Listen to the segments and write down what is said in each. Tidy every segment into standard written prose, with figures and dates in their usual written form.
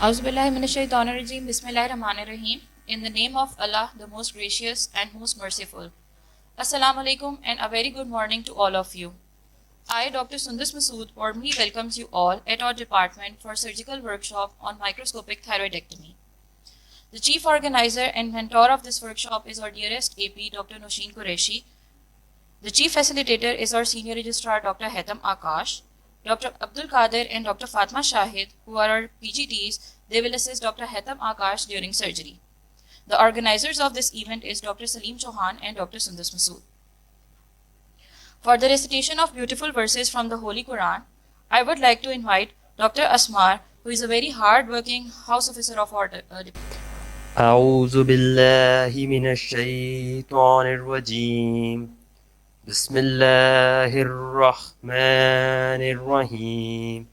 Auzubillahiminash-shaytanir-rajeem. Bismillahir-rahmanir-rahim. In the name of Allah, the most gracious and most merciful. Assalamu alaikum and a very good morning to all of you. I, Dr. Sundas Masood, warmly welcomes you all at our department for surgical workshop on microscopic thyroidectomy. The chief organizer and mentor of this workshop is our dearest AP, Dr. Noshin Qureshi. The chief facilitator is our senior registrar, Dr. Haitham Akash. Dr. Abdul Qadir and Dr. Fatma Shahid, who are our PGTs, they will assist Dr. Haitham Akash during surgery. The organizers of this event is Dr. Salim Chauhan and Dr. Sundas Masood. For the recitation of beautiful verses from the Holy Quran, I would like to invite Dr. Asmar, who is a very hard-working house officer of our department. أعوذ بالله من الشيطان الرجيم بسم الله الرحمن الرحيم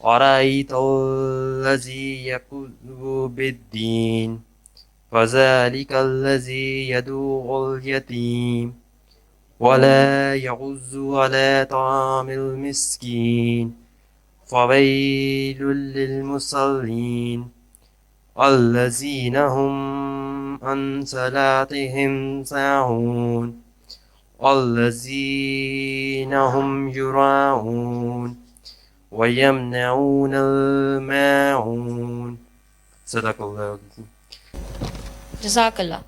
أرأيت الذي يكذب بالدين فذلك الذي يدعو اليتيم ولا يحض على طعام المسكين فويل للمصلين الذين هم عن صلاتهم ساهون الذين هم يراءون ويمنعون الماعون صدق الله العظيم. Jazakallah.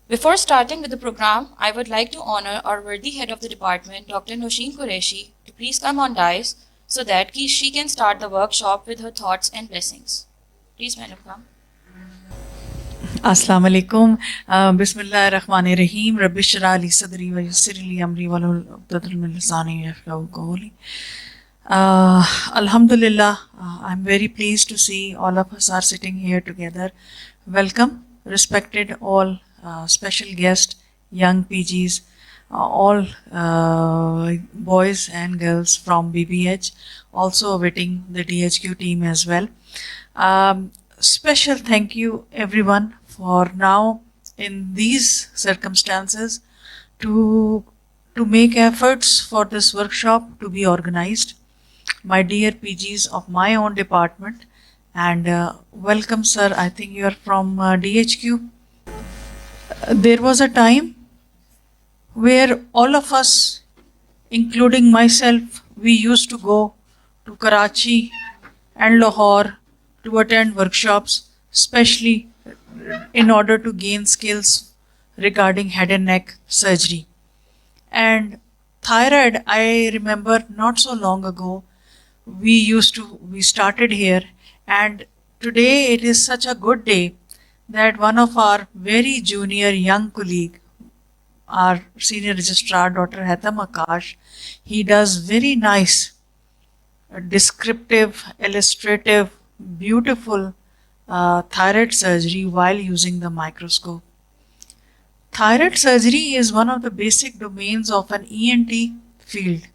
Before starting with the program, I would like to honor our worthy head of the department, Dr. Noshin Qureshi, to please come on dais so that she can start the workshop with her thoughts and blessings. Please, madam, come. Assalamu alaikum. Bismillahir-rahmanir-rahim. Rabbi shrah li sadri wa yassir li amri wahlul 'uqdatam min lisani yafqahu qawli. Alhamdulillah, I'm very pleased to see all of us are sitting here together. Welcome, respected all special guests, young PGs, all boys and girls from BBH, also awaiting the DHQ team as well. Special thank you everyone for now in these circumstances to make efforts for this workshop to be organized. My dear PGs of my own department, and welcome sir, I think you are from DHQ. There was a time where all of us, including myself, we used to go to Karachi and Lahore to attend workshops, especially in order to gain skills regarding head and neck surgery. And thyroid, I remember not so long ago, we started here, and today it is such a good day that one of our very junior young colleague, our senior registrar, Dr. Haitham Akash, he does very nice, descriptive, illustrative, beautiful thyroid surgery while using the microscope. Thyroid surgery is one of the basic domains of an ENT field,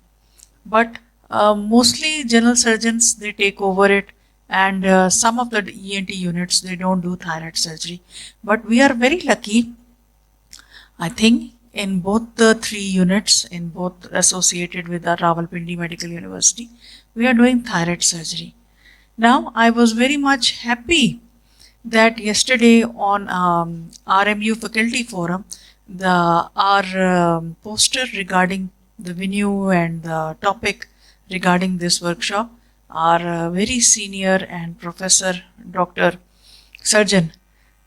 but mostly general surgeons, they take over it, and some of the ENT units, they don't do thyroid surgery. But we are very lucky, I think, in both the three units, in both associated with the Rawalpindi Medical University, we are doing thyroid surgery. Now, I was very much happy that yesterday on RMU Faculty Forum, our poster regarding the venue and the topic regarding this workshop, our very senior and professor, Dr. Surgeon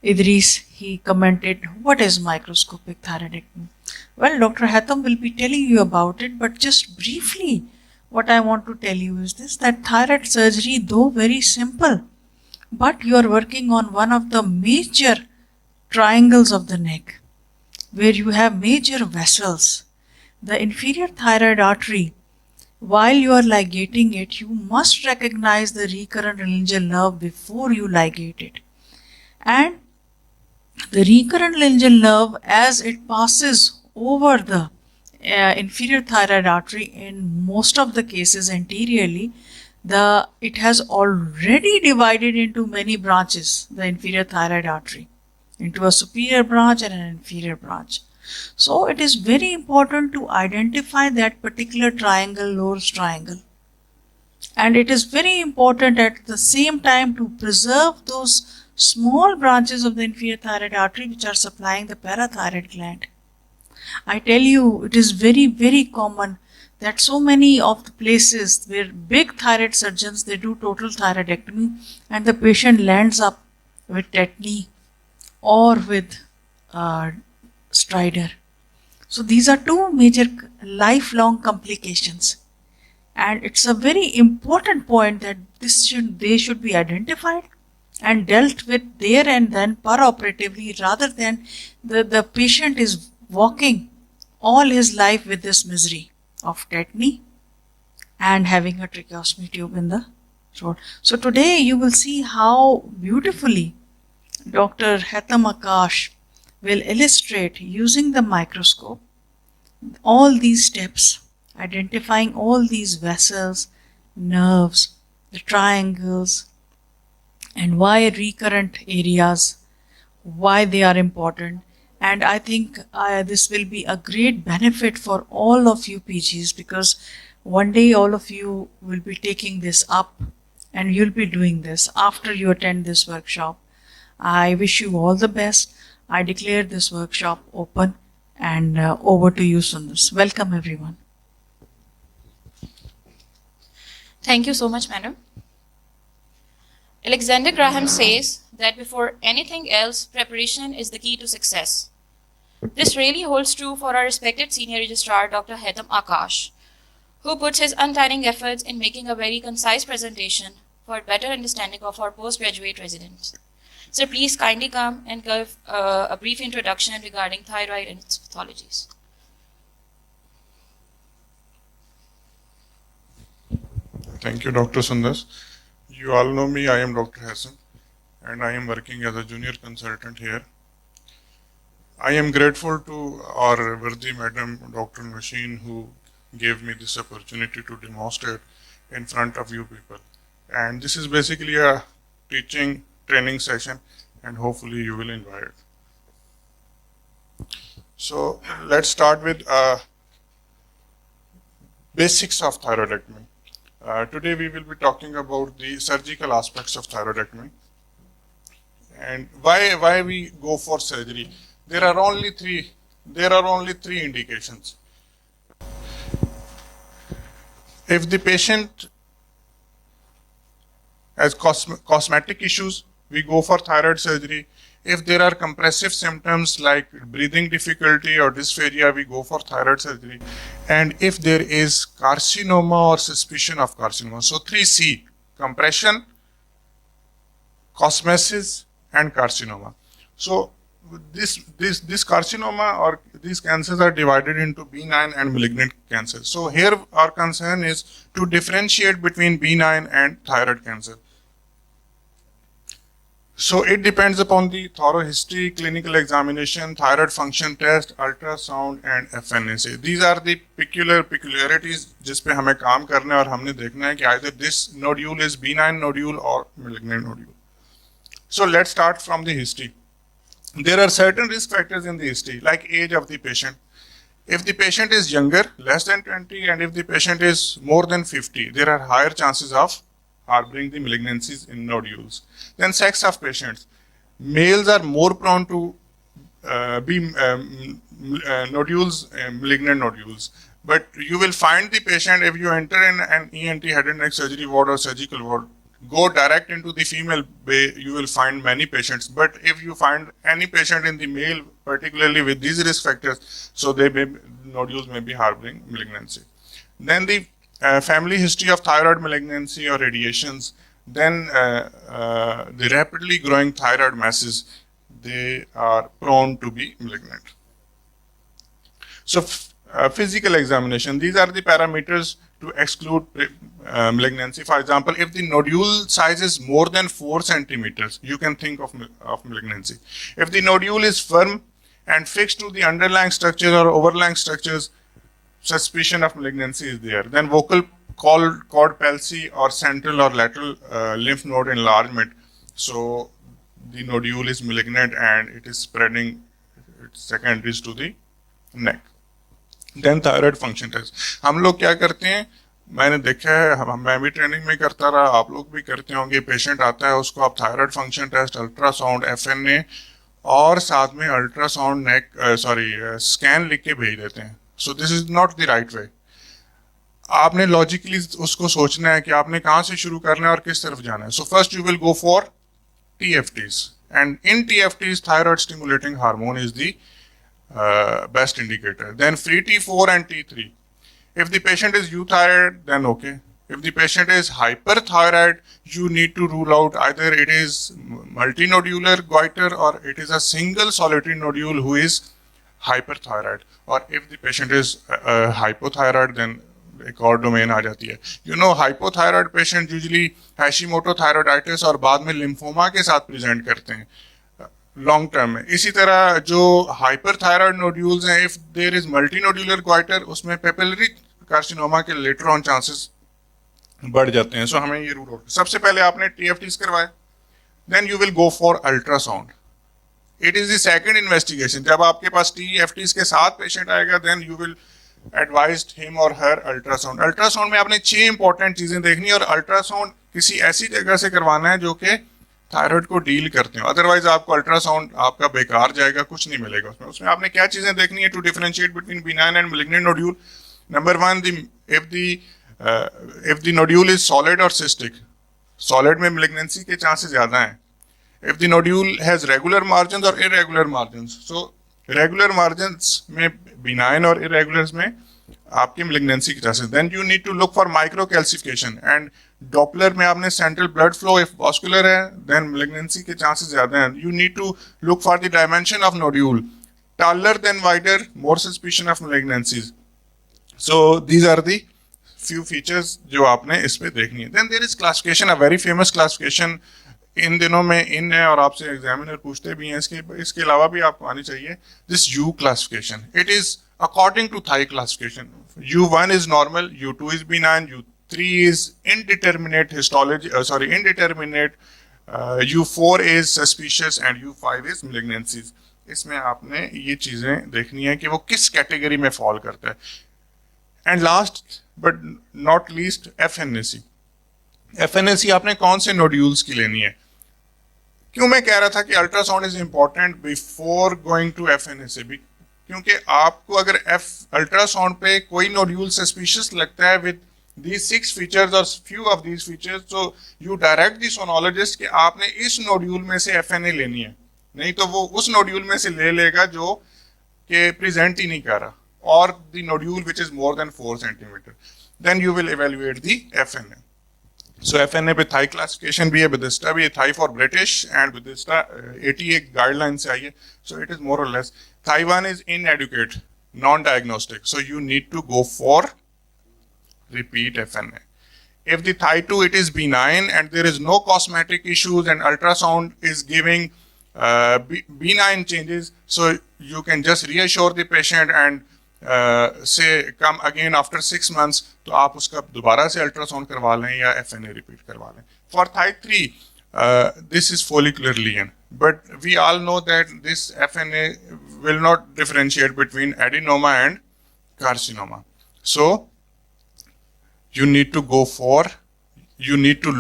Idris, he commented, what is microscopic thyroidectomy? Well, Dr. Haitham will be telling you about it, but just briefly, what I want to tell you is this, that thyroid surgery, though very simple, but you are working on one of the major triangles of the neck, where you have major vessels. The inferior thyroid artery, while you are ligating it, you must recognize the recurrent laryngeal nerve before you ligate it. And the recurrent laryngeal nerve, as it passes over the inferior thyroid artery, in most of the cases anteriorly, it has already divided into many branches, the inferior thyroid artery, into a superior branch and an inferior branch. So it is very important to identify that particular triangle, Lohr's triangle. And it is very important at the same time to preserve those small branches of the inferior thyroid artery which are supplying the parathyroid gland. I tell you, it is very, very common that so many of the places where big thyroid surgeons, they do total thyroidectomy and the patient lands up with tetany or with stridor. So these are two major lifelong complications. And it's a very important point that they should be identified and dealt with there and then peroperatively, rather than the patient is walking all his life with this misery of tetany and having a tracheostomy tube in the throat. So today you will see how beautifully Dr. Haitham Akash will illustrate using the microscope all these steps, identifying all these vessels, nerves, the triangles, and why recurrent areas, why they are important. And I think this will be a great benefit for all of you PGs, because one day all of you will be taking this up and you'll be doing this after you attend this workshop. I wish you all the best. I declare this workshop open, and over to you, Sundar. Welcome everyone. Thank you so much, madam. Alexander Graham says that before anything else, preparation is the key to success. This really holds true for our respected senior registrar, Dr. Haitham Akash, who puts his untiring efforts in making a very concise presentation for better understanding of our postgraduate residents. So please kindly come and give a brief introduction regarding thyroid and its pathologies. Thank you, Dr. Sundar. You all know me, I am Dr. Hassan, and I am working as a junior consultant here. I am grateful to our worthy madam, Dr. Machine, who gave me this opportunity to demonstrate in front of you people. And this is basically a teaching training session, and hopefully you will enjoy it. So let's start with basics of thyroidectomy. Today we will be talking about the surgical aspects of thyroidectomy and why we go for surgery. There are only three indications. If the patient has cosmetic issues, we go for thyroid surgery. If there are compressive symptoms like breathing difficulty or dysphagia, we go for thyroid surgery. And if there is carcinoma or suspicion of carcinoma, so 3C: compression, cosmesis, and carcinoma. So this carcinoma or these cancers are divided into benign and malignant cancer. So here our concern is to differentiate between benign and thyroid cancer. So it depends upon the thorough history, clinical examination, thyroid function test, ultrasound and FNSA. These are the peculiarities जिस पे हमें काम करना है और हमने देखना है कि either this nodule is benign nodule or malignant nodule. So let's start from the history. There are certain risk factors in the history, like age of the patient. If the patient is younger, less than 20, and if the patient is more than 50, there are higher chances of harboring the malignancies in nodules. Then sex of patients. Males are more prone to be nodules, malignant nodules. But you will find the patient, if you enter in an ENT head and neck surgery ward or surgical ward, go direct into the female bay, you will find many patients. But if you find any patient in the male, particularly with these risk factors, so nodules may be harboring malignancy. Then the family history of thyroid malignancy or radiations, then the rapidly growing thyroid masses, they are prone to be malignant. So physical examination, these are the parameters to exclude malignancy. For example, if the nodule size is more than 4 centimeters, you can think of malignancy. If the nodule is firm and fixed to the underlying structures or overlying structures, suspicion of malignancy is there. Then vocal cord palsy or central or lateral lymph node enlargement. So the nodule is malignant and it is spreading its secondaries to the neck. Then thyroid function test. हम लोग क्या करते हैं? मैंने देखा है, मैं भी ट्रेनिंग में करता रहा, आप लोग भी करते होंगे, पेशेंट आता है उसको आप थायराइड फंक्शन टेस्ट, अल्ट्रासाउंड, एफएनए और साथ में अल्ट्रासाउंड स्कैन लिख के भेज देते हैं. So this is not the right way. आपने लॉजिकली उसको सोचना है कि आपने कहाँ से शुरू करना है और किस तरफ जाना है. So first you will go for TFTs, and in TFTs thyroid stimulating hormone is the best indicator. Then free T4 and T3. If the patient is euthyroid, then okay. If the patient is hyperthyroid, you need to rule out either it is multinodular goiter or it is a single solitary nodule who is hyperthyroid. Or if the patient is hypothyroid, then एक और domain आ जाती है. You know hypothyroid patient usually Hashimoto thyroiditis और बाद में lymphoma के साथ प्रेजेंट करते हैं लॉन्ग टर्म में. इसी तरह जो हाइपरथायराइड नोड्यूल्स हैं, इफ देयर इज मल्टीनोड्यूलर क्वाइटर, उसमें पेपिलरी कार्सिनोमा के लेटर ऑन चांसेस बढ़ जाते हैं. सो हमें ये रूल आउट. सबसे पहले आपने TFTs करवाए, then you will go for ultrasound. It is the second investigation. जब आपके पास TFTs के साथ पेशेंट आएगा, then you will advised him और हर अल्ट्रासाउंड. अल्ट्रासाउंड में आपने 6 इंपॉर्टेंट चीजें देखनी है और अल्ट्रासाउंड किसी ऐसी जगह से करवाना है जो कि थायराइड को डील करते हो. अदरवाइज आपको अल्ट्रासाउंड आपका बेकार जाएगा, कुछ नहीं मिलेगा उसमें. उसमें आपने क्या चीजें देखनी है to differentiate between benign and malignant nodule. Number 1, if the nodule is solid or cystic. Solid में malignancy के chances ज़्यादा हैं. If the nodule has regular margins or irregular margins. So regular margins में benign और irregulars में आपकी malignancy के chances. Then you need to look for microcalcification and Doppler में आपने central blood flow if vascular है, then malignancy के chances ज़्यादा हैं. You need to look for the dimension of nodule. Taller than wider, more suspicion of malignancies. So these are the few features जो आपने इस पे देखनी है. Then there is classification, a very famous classification. इन दिनों में इन है और आपसे एग्जामिनर पूछते भी हैं. इसके अलावा भी आपको आनी चाहिए. This U classification. It is according to Thai classification. U1 is normal, U2 is benign, U3 is indeterminate histology. Indeterminate. U4 is suspicious and U5 is malignancies. इसमें आपने ये चीजें देखनी है कि वो किस कैटेगरी में फॉल करता है. And last but not least FNAC. FNAC आपने कौन से नोड्यूल्स की लेनी है. क्यों मैं कह रहा था कि ultrasound is important before going to FNAC, क्योंकि आपको अगर अल्ट्रासाउंड पे कोई नोड्यूल सस्पिशियस लगता है with these 6 features or few of these features, so you direct the sonologist कि आपने इस नोड्यूल में से FNA लेनी है. नहीं तो वो उस नोड्यूल में से ले लेगा जो कि प्रेजेंट ही नहीं कर रहा, or the nodule which is more than 4 centimeter. Then you will evaluate the FNA. So FNA पे Thai classification भी है, Bethesda भी है. Thai for British and Bethesda 88 guidelines से आई है. So it is more or less. Thai one is inadequate, non-diagnostic. So you need to go for repeat FNA. If the Thai 2 it is benign and there is no cosmetic issues and ultrasound is giving benign changes, so you can just reassure the patient and say come again after 6 months, तो आप उसका दोबारा से ultrasound करवा लें या FNA repeat करवा लें. For Thai 3, this is follicular lesion, but we all know that this FNA will not differentiate between adenoma and carcinoma. So you need to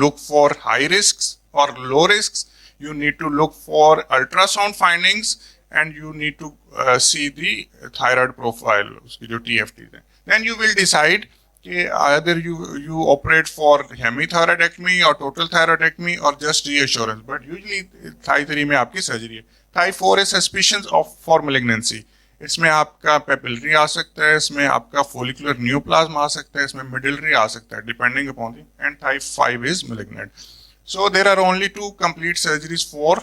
look for high risks or low risks. You need to look for ultrasound findings and you need to see the thyroid profile, उसकी जो TFT है. Then you will decide कि either you operate for hemithyroidectomy or total thyroidectomy or just reassurance. But usually Thai 3 में आपकी surgery है. Thai 4 is suspicions for malignancy. इसमें आपका papillary आ सकता है, इसमें आपका फोलिकुलर न्यूप्लाज्म आ सकता है, इसमें मिडिलरी आ सकता है, depending upon the. And Thai 5 is malignant. So there are only 2 complete surgeries for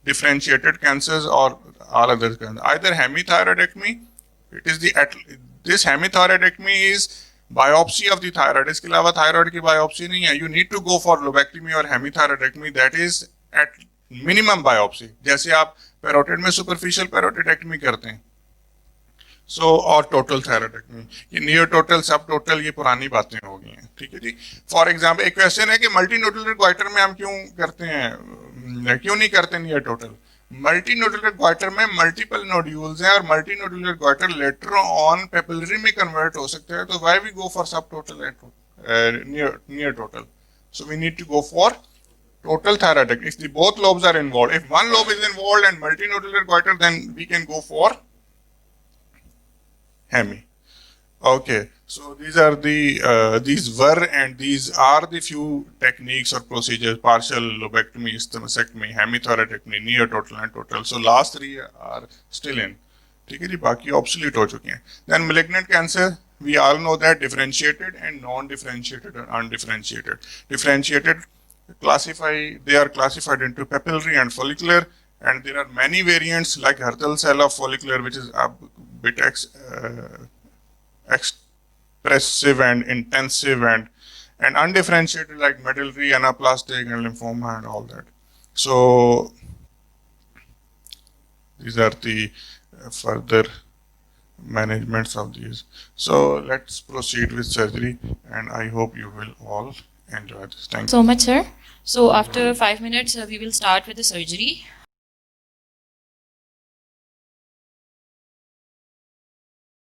differentiated cancers or all other cancers. Either hemithyroidectomy, this hemithyroidectomy is biopsy of the thyroid. इसके अलावा thyroid की biopsy नहीं है. You need to go for lobectomy or hemithyroidectomy, that is at minimum biopsy. जैसे आप parotid में superficial पैरोटिडेक्टमी करते हैं. So और टोटल थायराइडेक्टमी, ये नियर टोटल सब टोटल ये पुरानी बातें हो गई हैं. ठीक है जी. फॉर एग्जाम्पल एक क्वेश्चन है कि मल्टीनोडुलर क्वाइटर में हम क्यों करते हैं, क्यों नहीं करते नियर टोटल. मल्टीनोडुलर क्वाइटर में मल्टीपल नोड्यूल्स हैं और मल्टीनोडुलर क्वाइटर लेटर ऑन पेपिलरी में कन्वर्ट हो सकते हैं. तो व्हाई वी गो फॉर सब total near total. So we need to go for total thyroidectomy. If the both lobes are involved, if one lobe is involved and multinodular goiter, then we can go for hemi. Okay, so these are the these were and these are the few techniques or procedures: partial lobectomy, isthmusectomy, hemithyroidectomy, near total and total. So last three are still in. ठीक है जी, बाकी obsolete हो चुके हैं. Then malignant cancer, we all know that differentiated and non-differentiated and undifferentiated. Differentiated they are classified into papillary and follicular, and there are many variants like Hertel cell of follicular, which is a bit expressive and intensive, and undifferentiated like medullary, anaplastic, and lymphoma and all that. So these are the further managements of these. So let's proceed with surgery, and I hope you will all enjoy this. Thank you So much, sir. So after 5 minutes, we will start with the surgery.